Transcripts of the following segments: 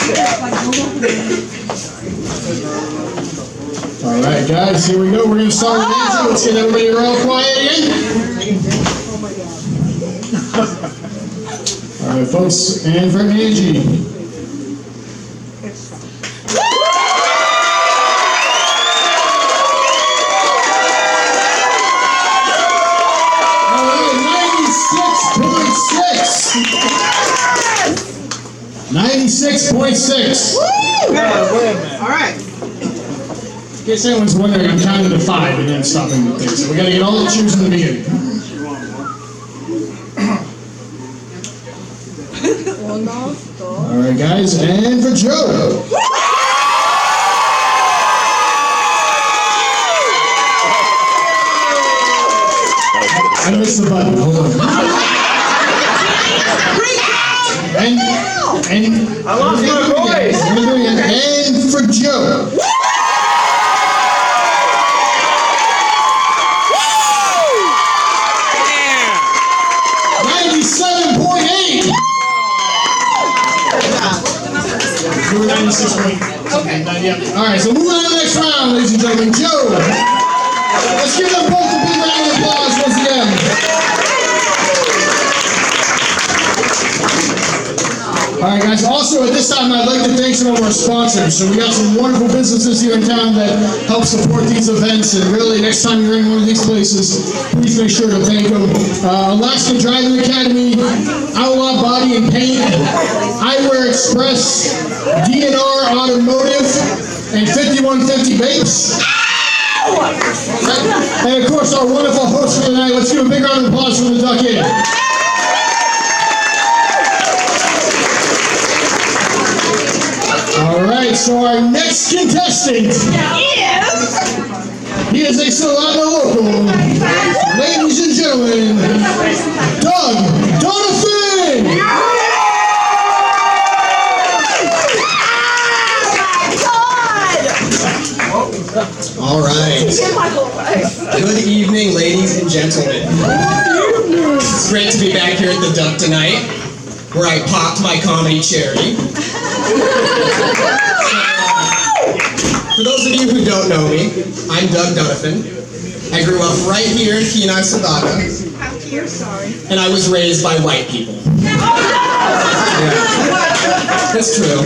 All right, guys, here we go. We're going to start with Angie. Let's get everybody real quiet again. All right, folks, and for Angie. All right, 96.6. All right. In case anyone's wondering, I'm counting to 5 and then stopping the thing. So we got to get all the cheers in the beginning. All right, guys, and for Joe. I missed the button. Hold on. And I lost my voice. And for Joe. 97.8. You were 96.8. Okay. All right, so moving on to the next round, ladies and gentlemen. Joe. Let's give them both a big round of applause once again. All right, guys. Also, at this time, I'd like to thank some of our sponsors. So we got some wonderful businesses here in town that help support these events. And really, next time you're in one of these places, please make sure to thank them. Alaskan Driving Academy, Outlaw Body and Paint, Eyewear Express, DNR Automotive, and 5150 Vapes. And of course, our wonderful host for tonight. Let's give a big round of applause for the Duck Inn. All right, so our next contestant he is a Soldotna local. Ladies and gentlemen, Doug Donovan! All right. Good evening, ladies and gentlemen. It's great to be back here at the Duck tonight, where I popped my comedy cherry. For those of you who don't know me, I'm Doug Donovan. I grew up right here in Kenai, Soldotna. And I was raised by white people. Yeah, that's true.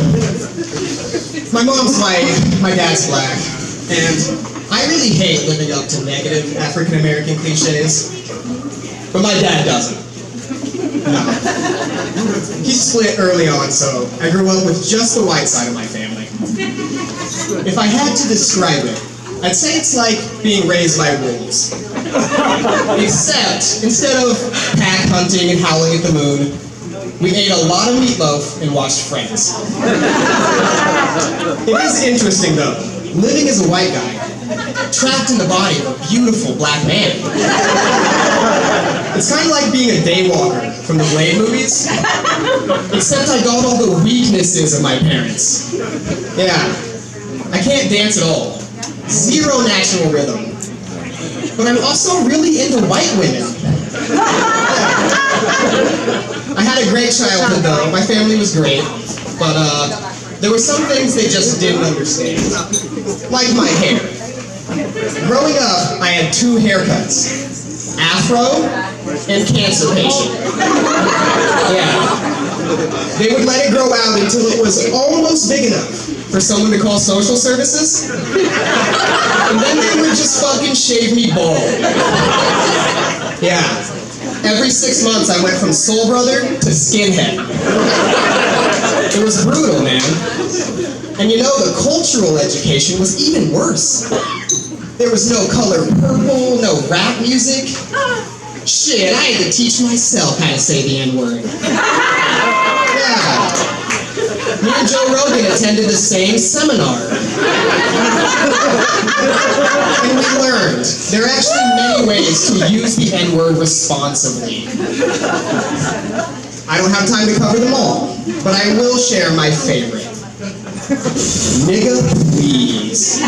My mom's white, my dad's black, and I really hate living up to negative African-American cliches, but my dad doesn't. No. He split early on, so I grew up with just the white side of my family. If I had to describe it, I'd say it's like being raised by wolves. Except, instead of pack hunting and howling at the moon, we ate a lot of meatloaf and watched Friends. It is interesting, though, living as a white guy, trapped in the body of a beautiful black man. It's kind of like being a daywalker from the Blade movies, except I got all the weaknesses of my parents. Yeah, I can't dance at all. Zero natural rhythm. But I'm also really into white women. I had a great childhood, though. My family was great, but there were some things they just didn't understand. Like my hair. Growing up, I had 2 haircuts. Afro and cancer patient. Yeah. They would let it grow out until it was almost big enough for someone to call social services. And then they would just fucking shave me bald. Yeah. Every 6 months I went from soul brother to skinhead. It was brutal, man. And you know, the cultural education was even worse. There was no Color Purple, no rap music. Shit, I had to teach myself how to say the N-word. Yeah. Me and Joe Rogan attended the same seminar. And we learned there are actually many ways to use the N-word responsibly. I don't have time to cover them all, but I will share my favorite. Nigga, please.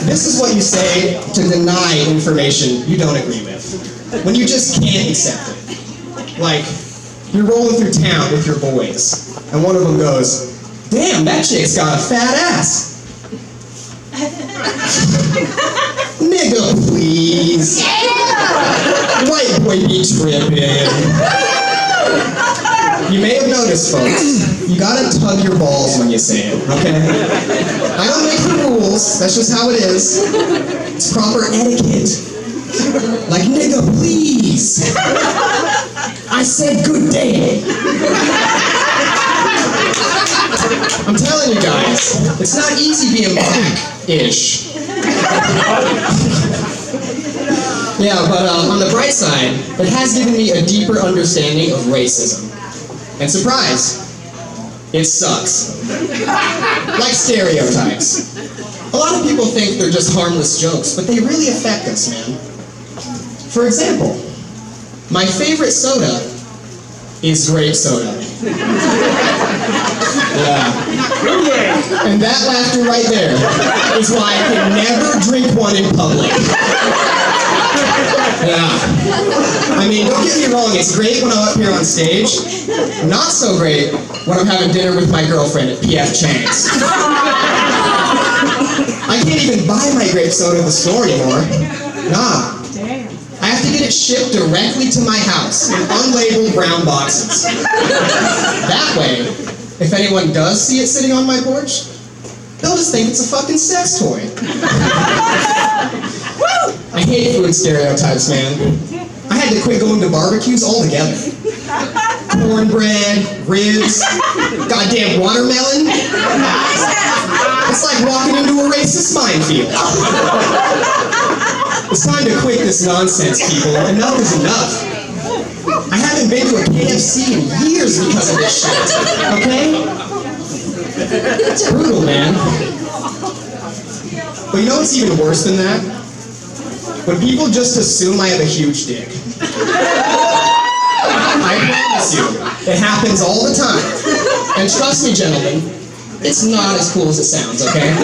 This is what you say to deny information you don't agree with. When you just can't accept it. Like, you're rolling through town with your boys, and one of them goes, damn, that chick's got a fat ass. Nigga, please. White boy be tripping. You may have noticed, folks, you gotta tug your balls when you say it, okay? I don't make the rules, that's just how it is. It's proper etiquette. Like, nigga, please. I said good day. I'm telling you guys, it's not easy being black-ish. Yeah, but on the bright side, it has given me a deeper understanding of racism. And surprise, it sucks. Like stereotypes. A lot of people think they're just harmless jokes, but they really affect us, man. For example, my favorite soda is grape soda. Yeah. And that laughter right there is why I can never drink one in public. Yeah. I mean, don't get me wrong, it's great when I'm up here on stage. Not so great when I'm having dinner with my girlfriend at P.F. Chang's. I can't even buy my grape soda at the store anymore. Nah. I have to get it shipped directly to my house in unlabeled brown boxes. That way, if anyone does see it sitting on my porch, they'll just think it's a fucking sex toy. I hate food stereotypes, man. I had to quit going to barbecues altogether. Cornbread, ribs, goddamn watermelon. It's like walking into a racist minefield. It's time to quit this nonsense, people. Enough is enough. I haven't been to a KFC in years because of this shit, okay? It's brutal, man. But you know what's even worse than that? When people just assume I have a huge dick. I promise you, it happens all the time. And trust me, gentlemen, it's not as cool as it sounds, okay?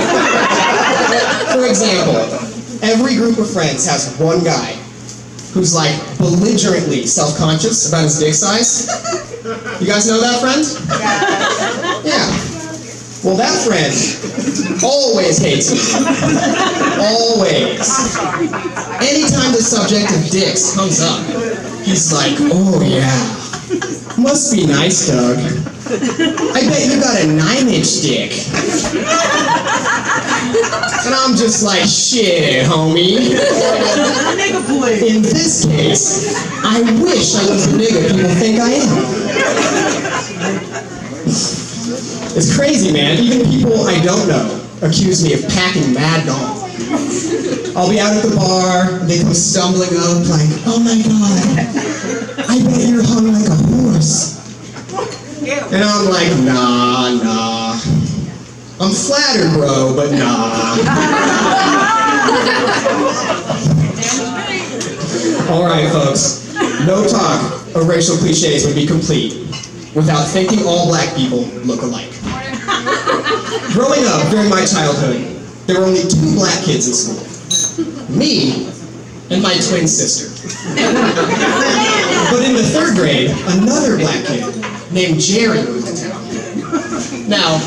For example, every group of friends has one guy who's like belligerently self-conscious about his dick size. You guys know that friend? Yeah. Well, that friend always hates me. Always. Anytime the subject of dicks comes up, he's like, oh yeah, must be nice, Doug. I bet you got a 9-inch dick. And I'm just like, shit, homie. In this case, I wish I was the nigga people think I am. It's crazy, man. Even people I don't know accuse me of packing mad dong. I'll be out at the bar, they come stumbling up like, oh my god, I bet you're hung like a horse. And I'm like, nah. I'm flattered, bro, but nah. Alright, folks. No talk of racial cliches would be complete without thinking all black people look alike. Growing up during my childhood, there were only 2 black kids in school. Me and my twin sister. But in the 3rd grade, another black kid named Jerry moved to town. Now,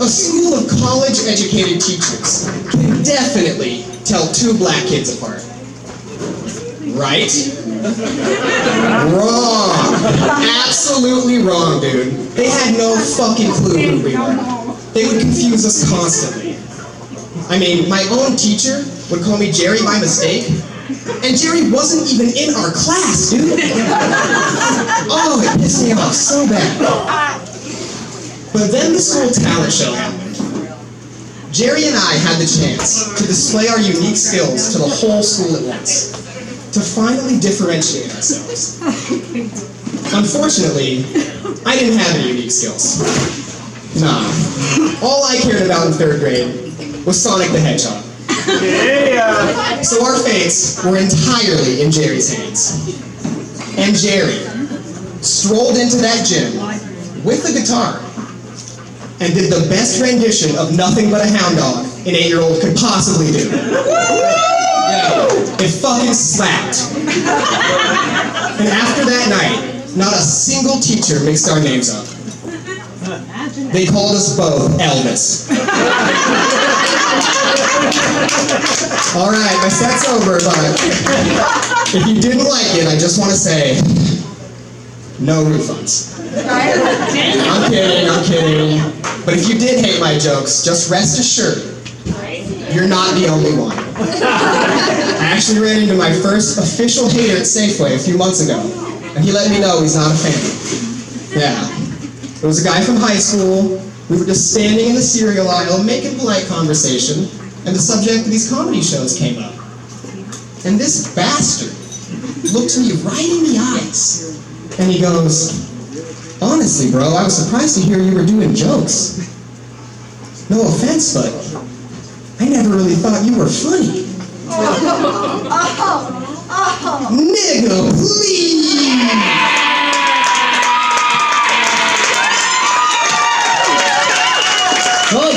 a school of college-educated teachers can definitely tell 2 black kids apart. Right? Wrong. Absolutely wrong, dude. They had no fucking clue who we were. They would confuse us constantly. I mean, my own teacher would call me Jerry by mistake, and Jerry wasn't even in our class, dude. Oh, it pissed me off so bad. But then the school talent show happened. Jerry and I had the chance to display our unique skills to the whole school at once, to finally differentiate ourselves. Unfortunately, I didn't have any unique skills. Nah. All I cared about in 3rd grade was Sonic the Hedgehog. Yeah. So our fates were entirely in Jerry's hands. And Jerry strolled into that gym with the guitar and did the best rendition of Nothing But a Hound Dog an 8-year-old could possibly do. Yeah, it fucking slapped. And after that night, not a single teacher mixed our names up. They called us both Elvis. All right, my set's over, but if you didn't like it, I just want to say, no refunds. I'm kidding. But if you did hate my jokes, just rest assured, you're not the only one. I actually ran into my first official hater at Safeway a few months ago, and he let me know he's not a fan. Yeah. It was a guy from high school. We were just standing in the cereal aisle, making polite conversation, and the subject of these comedy shows came up. And this bastard looked me right in the eyes, and he goes, "Honestly, bro, I was surprised to hear you were doing jokes. No offense, but I never really thought you were funny." Nigga, please! Well